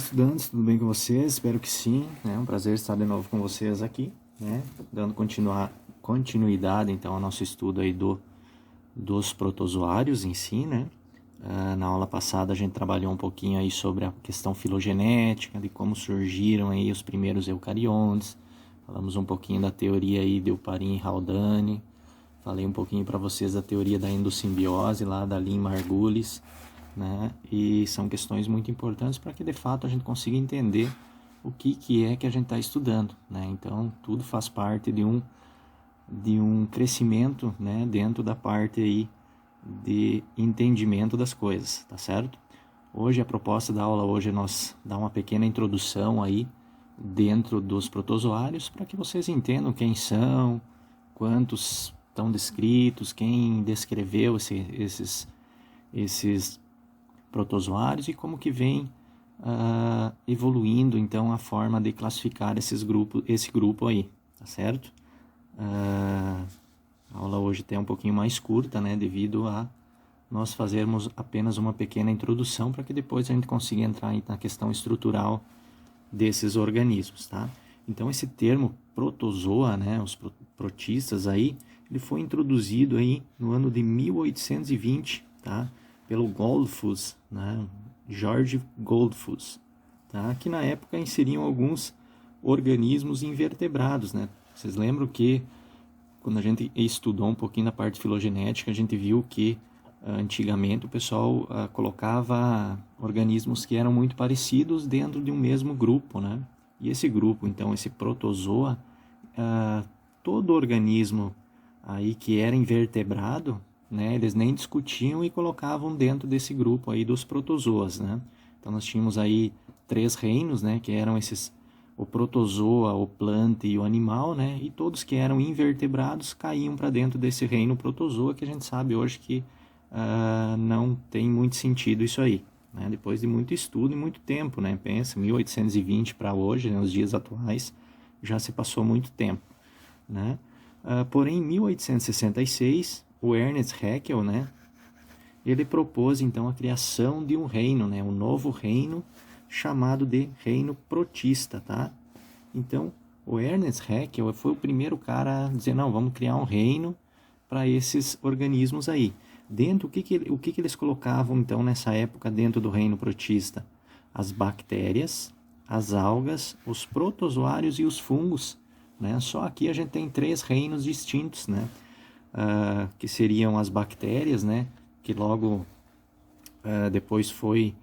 estudantes, tudo bem com vocês? Espero que sim, né? É um prazer estar de novo com vocês aqui, né? Dando continuidade, então, ao nosso estudo aí dos protozoários em si, né? Na aula passada a gente trabalhou um pouquinho aí sobre a questão filogenética, de como surgiram aí os primeiros eucariontes, falamos um pouquinho da teoria aí de Oparin e Haldane, falei um pouquinho para vocês da teoria da endossimbiose lá da Lynn Margulis, né? E são questões muito importantes para que de fato a gente consiga entender o que é que a gente está estudando, né? Então tudo faz parte de um crescimento, né? Dentro da parte aí de entendimento das coisas, tá certo? Hoje a proposta da aula hoje é nós dar uma pequena introdução aí dentro dos protozoários para que vocês entendam quem são, quantos estão descritos, quem descreveu esses protozoários e como que vem evoluindo então a forma de classificar esse grupo aí, tá certo? A aula hoje tem um pouquinho mais curta, né, devido a nós fazermos apenas uma pequena introdução para que depois a gente consiga entrar na questão estrutural desses organismos, tá? Então esse termo protozoa, né, os protistas aí, ele foi introduzido aí no ano de 1820, tá? Pelo Goldfuss, né? George Goldfuss, tá? Que na época inseriam alguns organismos invertebrados, né? Vocês lembram que quando a gente estudou um pouquinho da parte filogenética, a gente viu que antigamente o pessoal colocava organismos que eram muito parecidos dentro de um mesmo grupo, né? E esse grupo, então, esse protozoa, todo organismo aí que era invertebrado, né, eles nem discutiam e colocavam dentro desse grupo aí dos protozoas, né? Então nós tínhamos aí 3 reinos, né, que eram o protozoa, o planta e o animal, né? E todos que eram invertebrados caíam para dentro desse reino protozoa, que a gente sabe hoje que não tem muito sentido isso aí, né? Depois de muito estudo e muito tempo, né? Pensa, 1820 para hoje, né, nos dias atuais, já se passou muito tempo, né? Porém, em 1866, o Ernest Haeckel, né, ele propôs então a criação de um reino, né, um novo reino chamado de reino protista, tá? Então, o Ernest Haeckel foi o primeiro cara a dizer, não, vamos criar um reino para esses organismos aí. Dentro, o que eles colocavam então nessa época dentro do reino protista? As bactérias, as algas, os protozoários e os fungos, né? Só aqui a gente tem 3 reinos distintos, né? Que seriam as bactérias, né? Que logo depois foi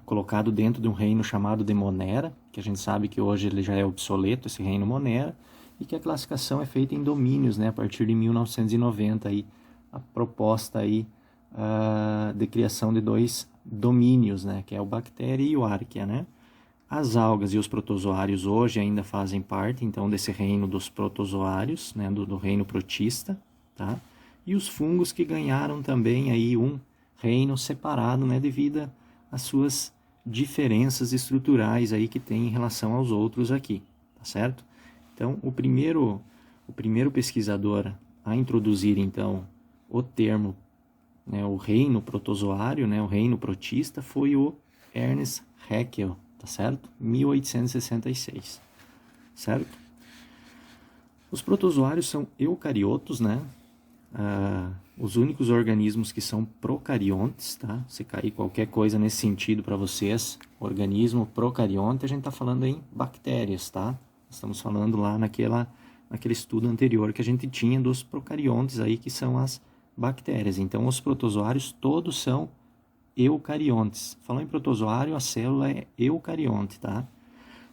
colocado dentro de um reino chamado de Monera, que a gente sabe que hoje ele já é obsoleto, esse reino Monera, e que a classificação é feita em domínios, né? A partir de 1990, aí, a proposta aí, de criação de 2 domínios, né? Que é o Bactéria e o Archaea, né? As algas e os protozoários hoje ainda fazem parte, então, desse reino dos protozoários, né? Do reino protista, tá? E os fungos que ganharam também aí um reino separado, né, devido às suas diferenças estruturais aí que tem em relação aos outros aqui, tá certo? Então, o primeiro pesquisador a introduzir então o termo, né, o reino protozoário, né, o reino protista, foi o Ernest Haeckel, tá certo? 1866, certo? Os protozoários são eucariotos, né? Os únicos organismos que são procariontes, tá? Se cair qualquer coisa nesse sentido para vocês, organismo procarionte, a gente está falando em bactérias, tá? Estamos falando lá naquele estudo anterior que a gente tinha dos procariontes aí, que são as bactérias. Então, os protozoários todos são eucariontes. Falando em protozoário, a célula é eucarionte, tá?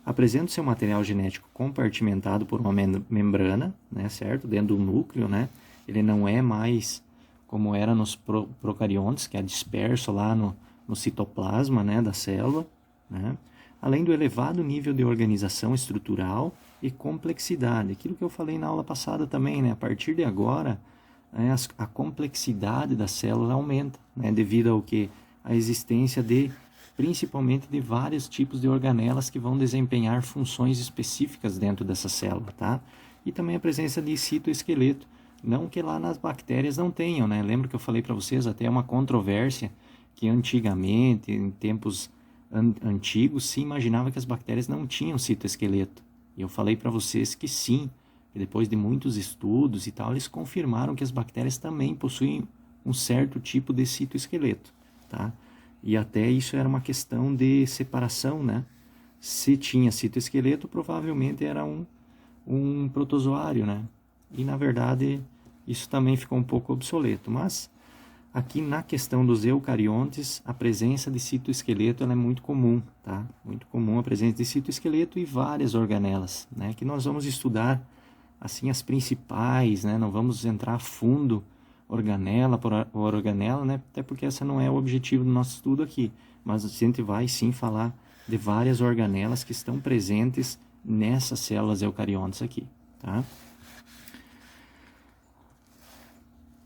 Apresenta seu material genético compartimentado por uma membrana, né, certo? Dentro do núcleo, né? Ele não é mais como era nos procariontes, que é disperso lá no citoplasma, né, da célula, né? Além do elevado nível de organização estrutural e complexidade. Aquilo que eu falei na aula passada também, né? A partir de agora, né, a complexidade da célula aumenta, né, devido ao que? A existência principalmente de vários tipos de organelas que vão desempenhar funções específicas dentro dessa célula, tá? E também a presença de citoesqueleto. Não que lá nas bactérias não tenham, né? Lembra que eu falei para vocês até uma controvérsia que antigamente, em tempos antigos se imaginava que as bactérias não tinham citoesqueleto. E eu falei para vocês que sim, e depois de muitos estudos e tal, eles confirmaram que as bactérias também possuem um certo tipo de citoesqueleto, tá? E até isso era uma questão de separação, né? Se tinha citoesqueleto, provavelmente era um protozoário, né? E na verdade isso também ficou um pouco obsoleto, mas aqui na questão dos eucariontes, a presença de citoesqueleto ela é muito comum, tá? Muito comum a presença de citoesqueleto e várias organelas, né? Que nós vamos estudar assim as principais, né? Não vamos entrar a fundo organela por organela, né? Até porque essa não é o objetivo do nosso estudo aqui, mas a gente vai sim falar de várias organelas que estão presentes nessas células eucariontes aqui, tá?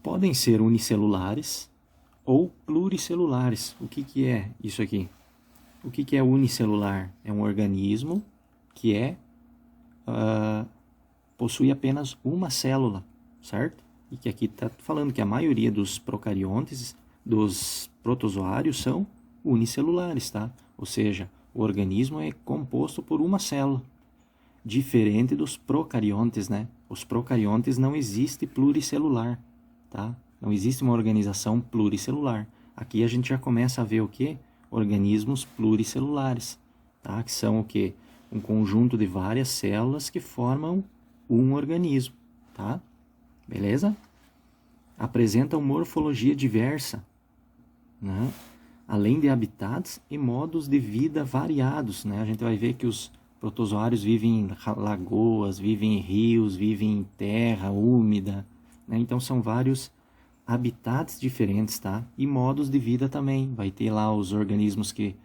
Podem ser unicelulares ou pluricelulares. O que é isso aqui? O que é unicelular? É um organismo que possui apenas uma célula, certo? E que aqui está falando que a maioria dos procariontes, dos protozoários, são unicelulares, tá? Ou seja, o organismo é composto por uma célula, diferente dos procariontes, né? Os procariontes não existe pluricelular, tá? Não existe uma organização pluricelular. Aqui a gente já começa a ver o quê? Organismos pluricelulares, tá? Que são o quê? Um conjunto de várias células que formam um organismo, tá? Beleza? Apresentam morfologia diversa, né? Além de habitats e modos de vida variados, né? A gente vai ver que os protozoários vivem em lagoas, vivem em rios, vivem em terra úmida, né? Então são vários habitats diferentes, tá? E modos de vida também. Vai ter lá os organismos que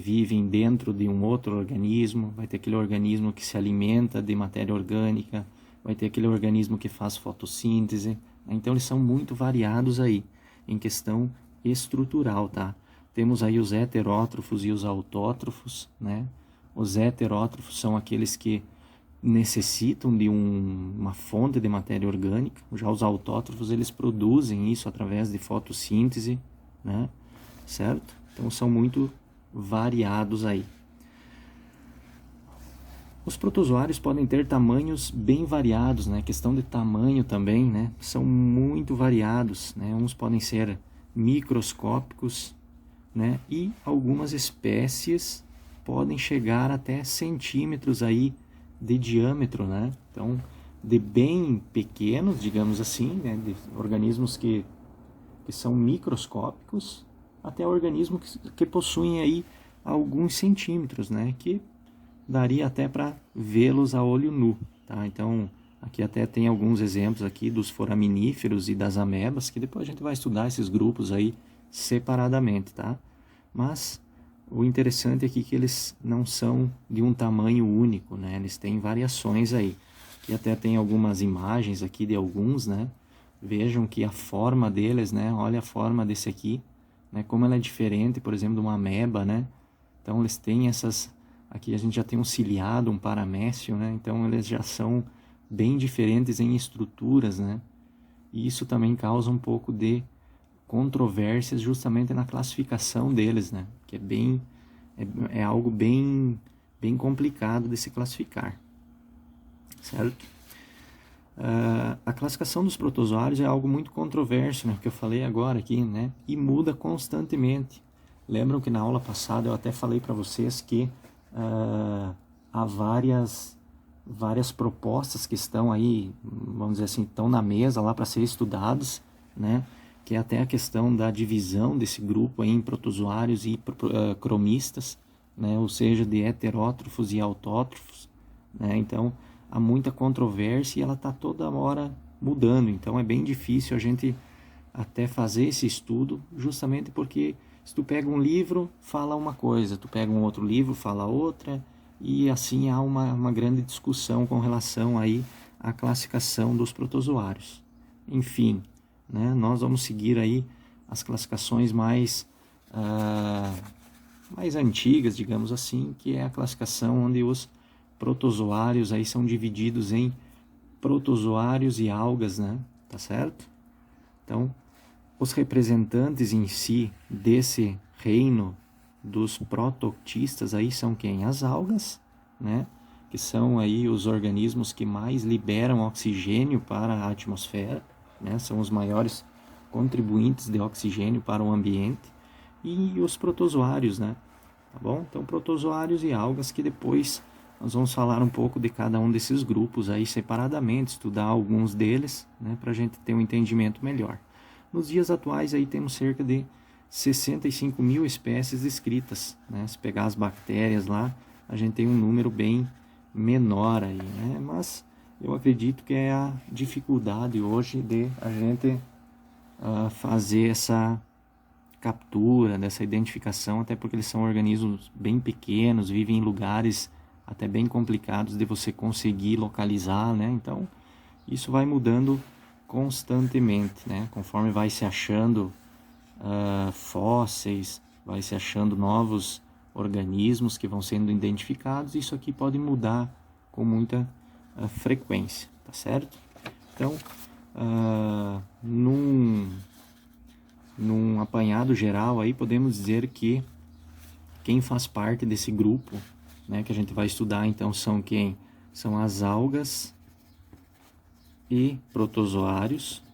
vivem dentro de um outro organismo, vai ter aquele organismo que se alimenta de matéria orgânica, vai ter aquele organismo que faz fotossíntese, né? Então eles são muito variados aí, em questão estrutural, tá? Temos aí os heterótrofos e os autótrofos, né? Os heterótrofos são aqueles que necessitam de uma fonte de matéria orgânica. Já os autótrofos, eles produzem isso através de fotossíntese, né? Certo? Então são muito variados aí. Os protozoários podem ter tamanhos bem variados, né? Questão de tamanho também, né? São muito variados, né? Uns podem ser microscópicos, né? E algumas espécies podem chegar até centímetros aí de diâmetro, né? Então, de bem pequenos, digamos assim, né? De organismos que são microscópicos, até organismos que possuem aí alguns centímetros, né? Que daria até para vê-los a olho nu, tá? Então, aqui até tem alguns exemplos aqui dos foraminíferos e das amebas, que depois a gente vai estudar esses grupos aí separadamente, tá? Mas o interessante aqui é que eles não são de um tamanho único, né? Eles têm variações aí. Aqui até tem algumas imagens aqui de alguns, né? Vejam que a forma deles, né? Olha a forma desse aqui, né? Como ela é diferente, por exemplo, de uma ameba, né? Então eles têm essas... Aqui a gente já tem um ciliado, um paramécio, né? Então eles já são bem diferentes em estruturas, né? E isso também causa um pouco de controvérsias justamente na classificação deles, né? Que é bem... É algo bem complicado de se classificar, certo? A classificação dos protozoários é algo muito controverso, né? Que eu falei agora aqui, né? E muda constantemente. Lembram que na aula passada eu até falei para vocês que há várias propostas que estão aí, vamos dizer assim, estão na mesa lá para ser estudados, né? Que é até a questão da divisão desse grupo aí em protozoários e cromistas, né? Ou seja, de heterótrofos e autótrofos, né? Então, há muita controvérsia e ela está toda hora mudando. Então, é bem difícil a gente até fazer esse estudo, justamente porque se tu pega um livro, fala uma coisa, tu pega um outro livro, fala outra, e assim há uma grande discussão com relação aí à classificação dos protozoários. Enfim, né, nós vamos seguir aí as classificações mais antigas, digamos assim, que é a classificação onde os protozoários aí são divididos em protozoários e algas, né? Tá certo? Então, os representantes em si desse reino dos prototistas aí são quem? As algas, né? Que são aí os organismos que mais liberam oxigênio para a atmosfera, né? São os maiores contribuintes de oxigênio para o ambiente. E os protozoários, né? Tá bom? Então, protozoários e algas, que depois nós vamos falar um pouco de cada um desses grupos aí separadamente, estudar alguns deles, né? Para a gente ter um entendimento melhor. Nos dias atuais aí temos cerca de 65 mil espécies descritas, né? Se pegar as bactérias lá, a gente tem um número bem menor aí, né? Mas eu acredito que é a dificuldade hoje de a gente fazer essa captura, dessa identificação, até porque eles são organismos bem pequenos, vivem em lugares até bem complicados de você conseguir localizar, né? Então, isso vai mudando constantemente, né? Conforme vai se achando fósseis, vai se achando novos organismos que vão sendo identificados, isso aqui pode mudar com muita frequência, tá certo? Então, num apanhado geral aí podemos dizer que quem faz parte desse grupo, né, que a gente vai estudar então são quem? São as algas e protozoários,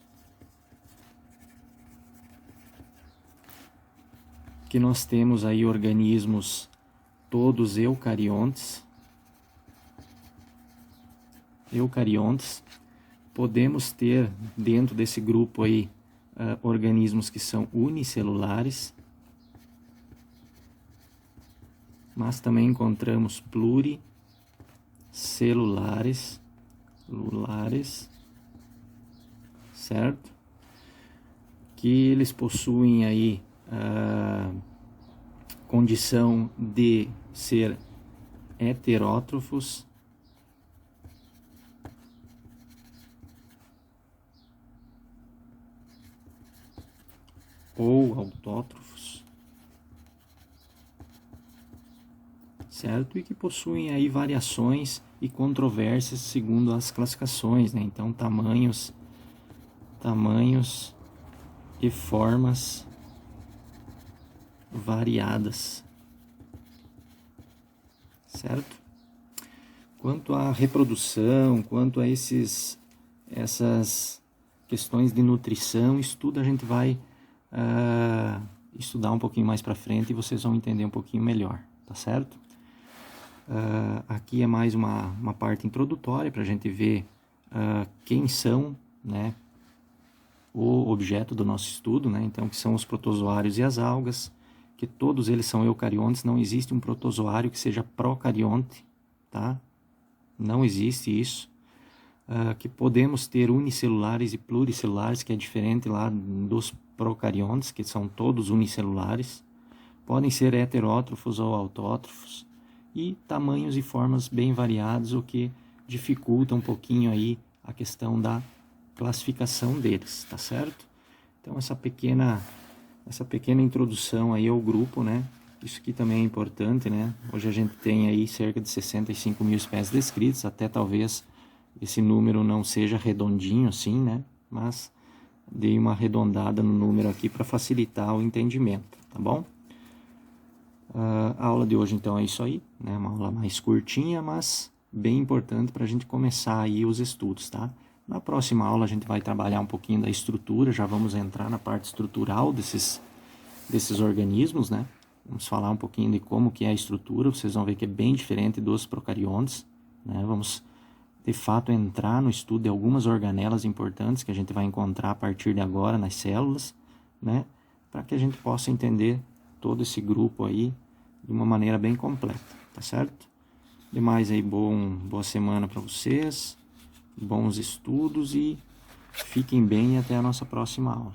que nós temos aí organismos todos eucariontes. Podemos ter dentro desse grupo aí organismos que são unicelulares, mas também encontramos pluricelulares, certo? Que eles possuem aí condição de ser heterótrofos, ou autótrofos, certo? E que possuem aí variações e controvérsias segundo as classificações, né? Então, tamanhos e formas variadas, certo? Quanto à reprodução, quanto a essas questões de nutrição, isso tudo a gente vai estudar um pouquinho mais para frente e vocês vão entender um pouquinho melhor, tá certo? Aqui é mais uma parte introdutória para a gente ver quem são, né, o objeto do nosso estudo, né? Então, que são os protozoários e as algas, que todos eles são eucariontes, não existe um protozoário que seja procarionte, tá? Não existe isso. Que podemos ter unicelulares e pluricelulares, que é diferente lá dos procariontes, que são todos unicelulares. Podem ser heterótrofos ou autótrofos, e tamanhos e formas bem variados, o que dificulta um pouquinho aí a questão da classificação deles, tá certo? Então essa pequena introdução aí ao grupo, né? Isso aqui também é importante, né? Hoje a gente tem aí cerca de 65 mil espécies descritas, até talvez esse número não seja redondinho assim, né? Mas dei uma arredondada no número aqui para facilitar o entendimento, tá bom? A aula de hoje então é isso aí, né? Uma aula mais curtinha, mas bem importante para a gente começar aí os estudos, tá? Na próxima aula a gente vai trabalhar um pouquinho da estrutura, já vamos entrar na parte estrutural desses organismos, né? Vamos falar um pouquinho de como que é a estrutura, vocês vão ver que é bem diferente dos procariontes, né? Vamos de fato entrar no estudo de algumas organelas importantes que a gente vai encontrar a partir de agora nas células, né? Para que a gente possa entender todo esse grupo aí de uma maneira bem completa, tá certo? Demais aí, boa semana para vocês, bons estudos e fiquem bem até a nossa próxima aula.